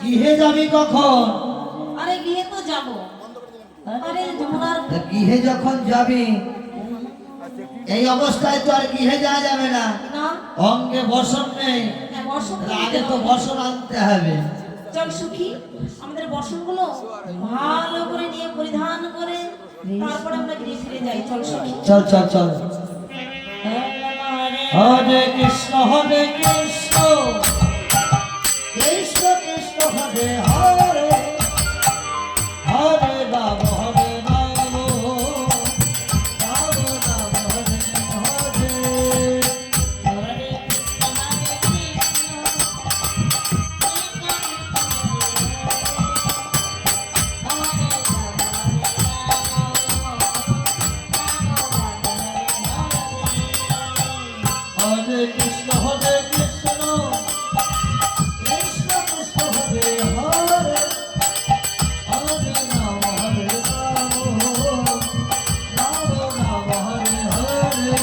গৃহে যাবি কখন? আরে গৃহে তো যাব। আরে যমুনার গৃহে যখন যাবি এই অবস্থায় তো আর গৃহে যাওয়া যাবে না। না অঙ্গে বসন নেই, আগে তো বসন আনতে হবে। চল সুখী, আমাদের বসনগুলো ভালো করে নিয়ে পরিধান করে তারপরে আমরা গৃহে ফিরে যাই। চল সুখী, চল চল চল। হরে কৃষ্ণ হরে কৃষ্ণ কৃষ্ণ কৃষ্ণ হরে হরে হরে রাম হরে রাম রাম রাম হরে হরে। হরে কৃষ্ণ হরে কৃষ্ণ কৃষ্ণ কৃষ্ণ হরে হরে হরে রাম হরে রাম রাম রাম হরে হরে।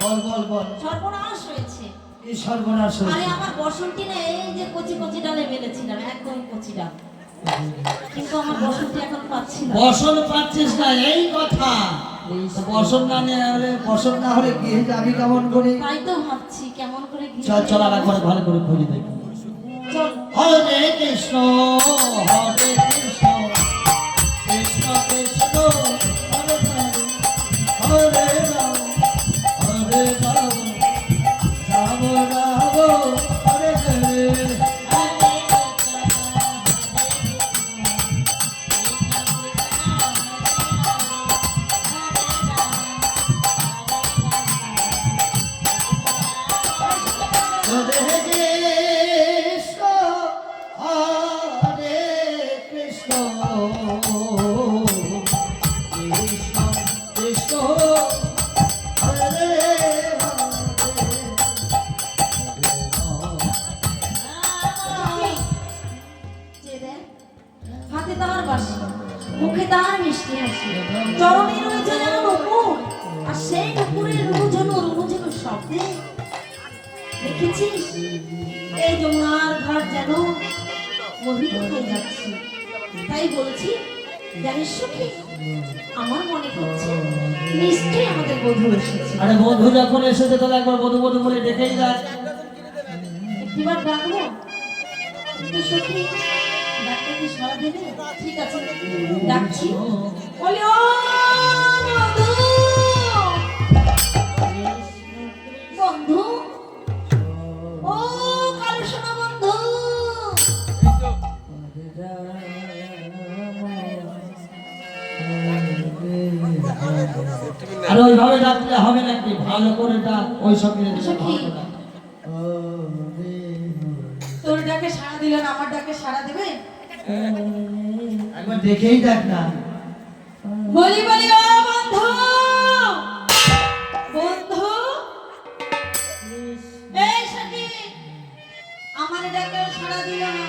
বল বল বল। সর্বনাশ হয়েছে। এই সর্বনাশ আরে হয়েছে। আমার বসনটি না এই যে কচি কচি ডালে বেঁধেছিলাম, একদম কচি ডাল, কিন্তু আমার বসনটি এখন পাচ্ছি না। বসন পাচ্ছিস না এই কথা? বসন না নিয়ে হলে, বসন না হলে গৃহে যাবি কেমন করে? তাই তো ভাবছি কেমন করে গৃহে চল চল আর একবার ভালো করে খুঁজে দেখি। চল। হরে কৃষ্ণ হরে কৃষ্ণ কৃষ্ণ কৃষ্ণ হরে হরে হরে রাম হরে রাম রাম রাম হরে হরে। হরে কৃষ্ণ হরে কৃষ্ণ কৃষ্ণ কৃষ্ণ হরে যে দেখ, হাতে তার বাঁশি, মুখে তার মিষ্টি হাসি, চরণে রয়েছে যেন নুপুর, আর সেই নুপুরের রুনুঝুনু শব্দে দেখেছিস এই যমুনার ঘাট যেন মোহিত হয়ে যাচ্ছে। তাই বলছি, জানিস সখী, আমার মনে হচ্ছে নিশ্চয়ই আমাদের বধূ এসেছে। আরে বধূ যখন এসেছে তাহলে একবার বধূ বধূ বলে ডেকেই দেখ। একটিবার ডাকবো কিন্তু সখী, ডাকতে কি সাড়া দেবে? ঠিক আছে, ডাকছি। বলি ও বন্ধু, বন্ধু, ও কালো সোনা বন্ধু। আর ওইভাবে ডাকলে হবে নাকি? ভালো করে ডাক, ওই সঙ্গে সখী, তোর ডাকে সাড়া দিল না, আমার ডাকে সাড়া দেবে? একবার দেখেই দেখ না। বলি বলি ও বন্ধু, বন্ধু, এই সখী, আমার ডাকে সাড়া দিল না।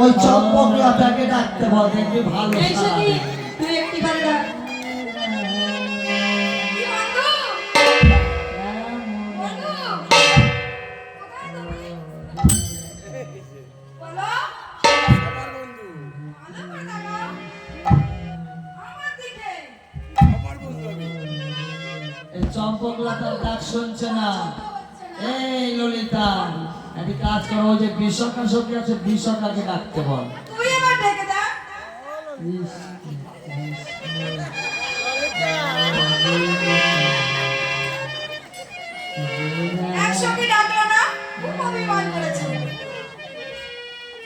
ওই চম্পকলাটাকে ডাকতে বল, দেখবি ভালো এই সাড়া সখী, দেবে। তুই একটিবার ডাক। কি বন্ধু? বন্ধু, কোথায় তুমি? বলো। ভালো করে তাকাও। আমার দিকে। এই চম্পকলাটার ডাক শুনছে না। হচ্ছে না। এই ললিতা, একটি কাজ করো, ওই যে বিশ্বকার সখী আছে, বিশ্বকাকে ডাকতে বল। তুই এবার ডেকে দা। একসঙ্গে ডাকলো না, খুব অভিমান করেছে।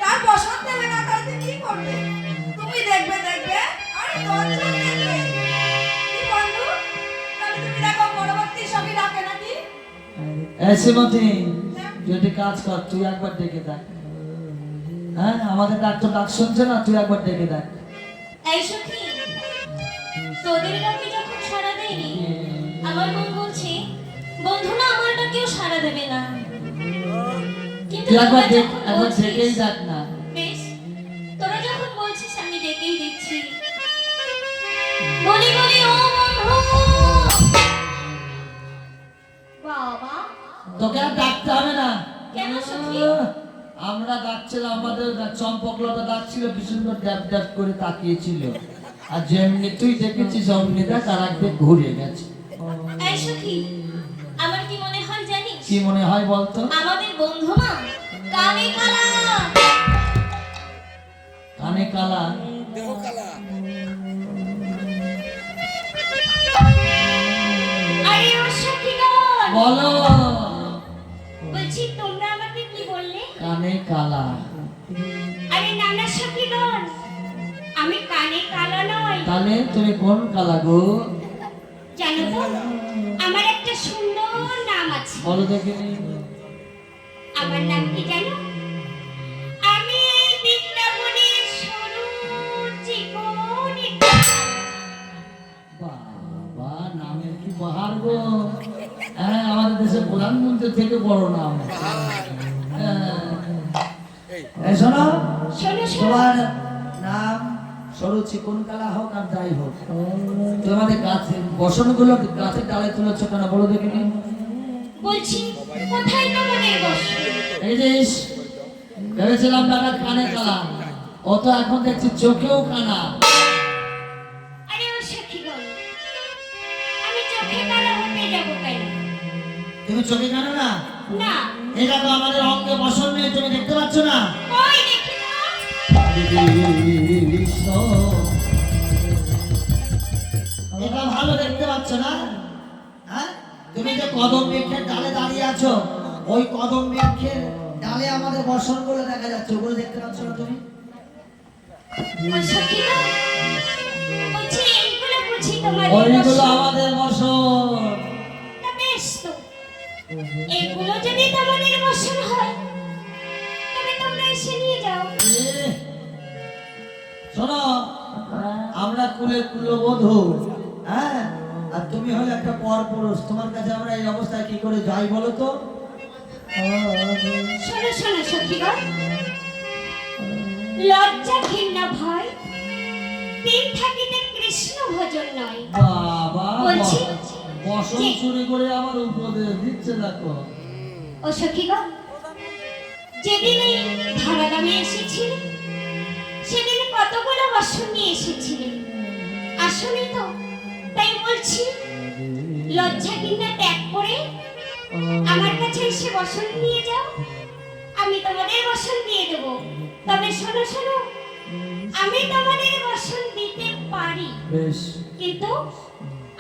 তার বসন্ত দেবে না, তাহলে কি করবে? তুমি দেখবে দেখবে, আর দশজন দেখবে। কি বন্ধু? তাহলে তুমি দেখো পরবর্তী সঙ্গে ডাকে নাকি? এই শ্রীমতী, তুই একটি কাজ কর, তুই একবার ডেকে দেখ। হ্যাঁ, আমাদের ডাক তো ডাক শুনছে না, তুই একবার ডেকে দেখ। এই সখী, তোদের ডাকে যখন সাড়া দেয়নি, আমার মন বলছে বন্ধু না আমার ডাকেও সাড়া দেবে না। কিন্তু তুই একবার তোরা দেখ, যখন একবার বলছিস, ডেকেই দেখ না। বেশ, তোরা যখন বলছিস আমি ডেকেই দিচ্ছি। তোকে আর ডাকতে হবে না। কেন সখী? আমরা ডাকছিলাম, আমাদের চম্পকলতা ডাকছিল, বিষ্ণু ড্যাব ড্যাব করে তাকিয়েছিল, আর যেমনি তুই দেখেছিস অমনি দেখ আর একদিন ঘুরে গেছে। এই সখী, আমার কি মনে হয় জানিস? কি মনে হয় বলতো? আমাদের বন্ধু না কানে কালা। কানে কালা? আরে ও সখীগণ, বলো। বলছি তোমরা আমাকে কি বললে? কানে কালা? আরে নানা সখীগণ, আমি কানে কালা নই। তাহলে তুমি কোন কালা গো? জানো তো, আমার একটা সুন্দর নাম আছে। বলো দেখিনি। আমার নাম কি জানো? আমি এই বৃন্দাবনের সরু চিকন একটা বাবা, নামের কি বাহার গো। হ্যাঁ, আমাদের দেশের প্রধানমন্ত্রী থেকে বড় নাম। এই শোনো, শোনো শোনো, তোমার নাম সরু চিকন কালা হোক আর যাই হোক, তোমাদের গাছে বসনগুলো গাছের ডালে তুলেছ কেন বলো দেখিনি। বলছি কোথায় তোমাদের বস? এই যে ভেবেছিলাম দাদা কানে কালা, ও তো এখন দেখছি চোখেও কানা। আরে ও সখীগণ, আমি চোখে কালা হতে যাব কেন? তুমি চোখে কানো না? না, এটা তো আমাদের অঙ্গে বসন নেই, তুমি দেখতে পাচ্ছ না? কই দেখি না। এটা ভালো দেখতে পাচ্ছ না? হ্যাঁ, তুমি যে কদম বৃক্ষের ডালে দাঁড়িয়ে আছো, ওই কদম বৃক্ষের ডালে আমাদের বসন গুলো দেখা যাচ্ছে, ওগুলো দেখতে পাচ্ছ না তুমি? ও সখীগণ, বলছি এইগুলো বুঝি তোমাদের ওইগুলো বস? আমাদের বসন। তা বেশ তো, এইগুলো যদি তোমাদের বসন হয় তবে তোমরা এসে নিয়ে যাও। শোনো, আমরা কুলে কুলবধূ, হ্যাঁ, আর তুমি হলে একটা পরপুরুষ, তোমার কাছে আমরা এই অবস্থায় কি করে যাই বলো তো? শোনো শোনো সখীগণ, লজ্জা ঘৃণা ভয় তিন থাকিতে কৃষ্ণ ভজন নয়। বাবা, বলছি, বসন যে চুরি করে আমার উপদেশ দিচ্ছে দেখো। ও সখীগণ, যেদিন এই ধরাধামে এসেছিলে সেদিন কতগুলো বসন নিয়ে এসেছিলে, আসলে তো তাই বলছি লজ্জা ঘৃণা ত্যাগ করে আমার কাছে এসে বসন নিয়ে যাও, আমি তোমাদের বসন দিয়ে দেবো। তবে শোনো শোনো, আমি তোমাদের বসন দিতে পারি, বেশ, কিন্তু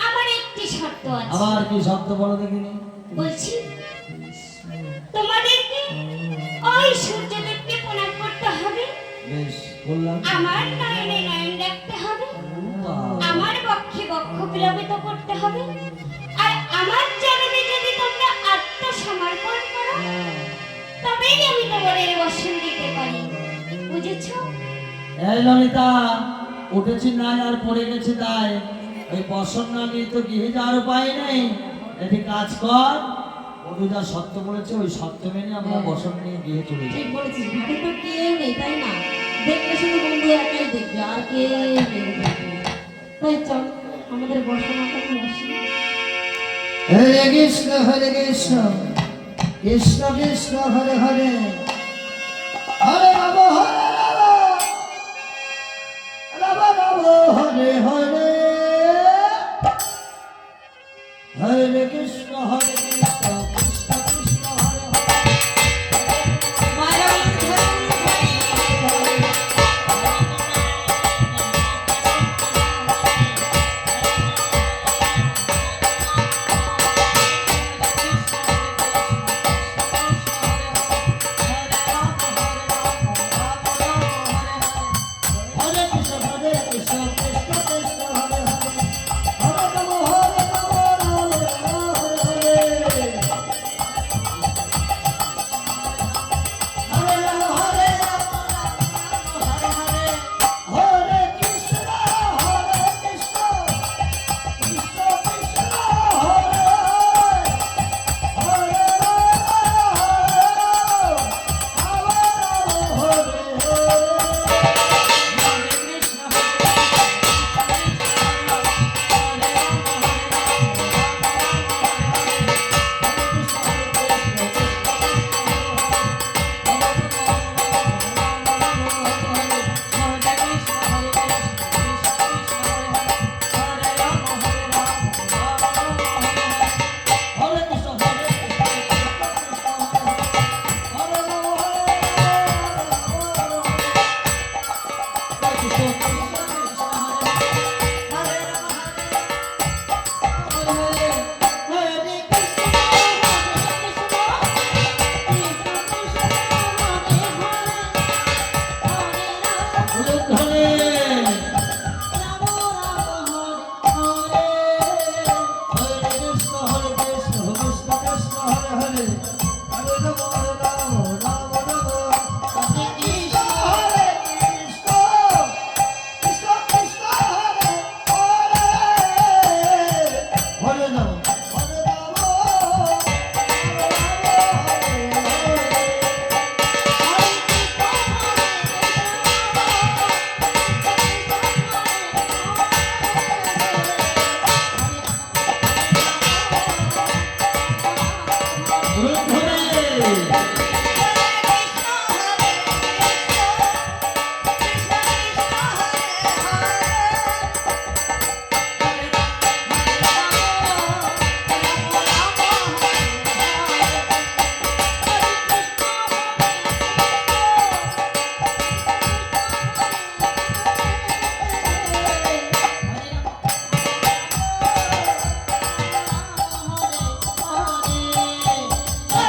আমার একটি শর্ত আছে। আবার কি শব্দ বলো দেখিনি। বলছি তোমাদেরকে ওই সূর্যদেবকে প্রণাম করতে হবে, বেশ, বললাম। আমার নয়নে নয়ন রাখতে হবে, বাবা, আমার বক্ষে বক্ষ প্লাবিত করতে হবে, আর আমার চরণে যদি তোমরা আত্মসমর্পণ করো তবেই আমি তোমাদের বসন দিতে পারি। বুঝেছো? এই ললিতা, উঠেছি নাই আর পড়ে গেছি তাই, ওই বসন না নিয়ে তো গিয়ে যাওয়ার উপায় নেই। এটি কাজ কর, বধূ যা সত্য বলেছে ওই সত্য মেনে আমরা বসন নিয়ে গিয়ে চলে যাই। ঠিক বলেছিস, ঘাটে তো কেউ নেই তাই না? দেখলে শুধু বন্ধু একাই দেখবে, আর কেউ নেই ঘাটে। তাই চল আমাদের বসনাটা আসি। হরে কৃষ্ণ কৃষ্ণ কৃষ্ণ কৃষ্ণ হরে হরে, হরে রাম রাম রাম হরে হরে, হরে কৃষ্ণ কৃষ্ণ কৃষ্ণ কৃষ্ণ হরে হরে। হরে কৃষ্ণ কৃষ্ণ কৃষ্ণ কৃষ্ণ হরে হরে, হরে রাম রাম রাম রাম হরে হরে।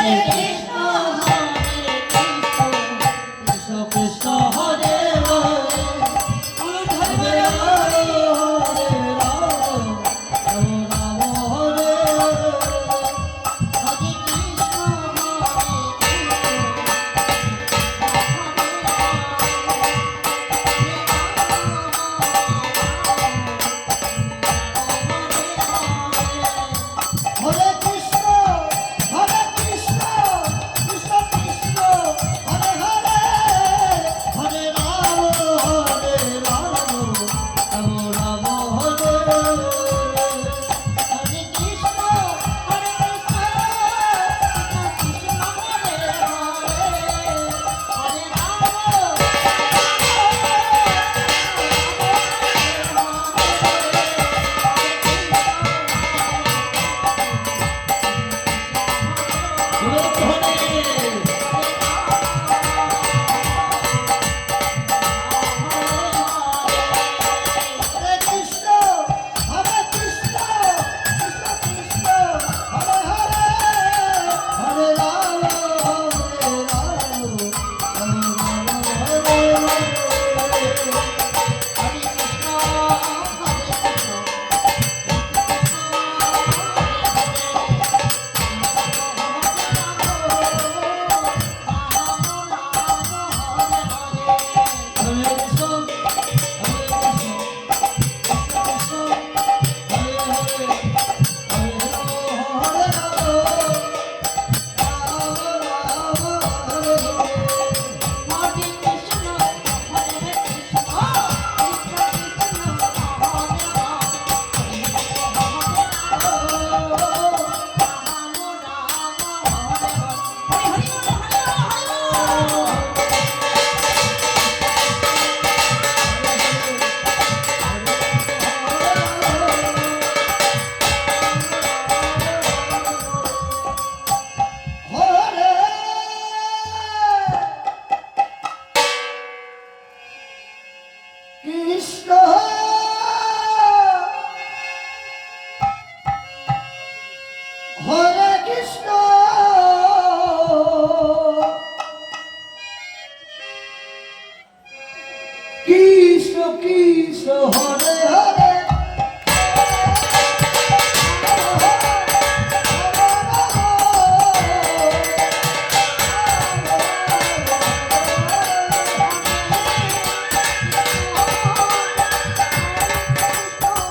কৃষ্ণ হরে কৃষ্ণ কৃষ্ণ কৃষ্ণ হরে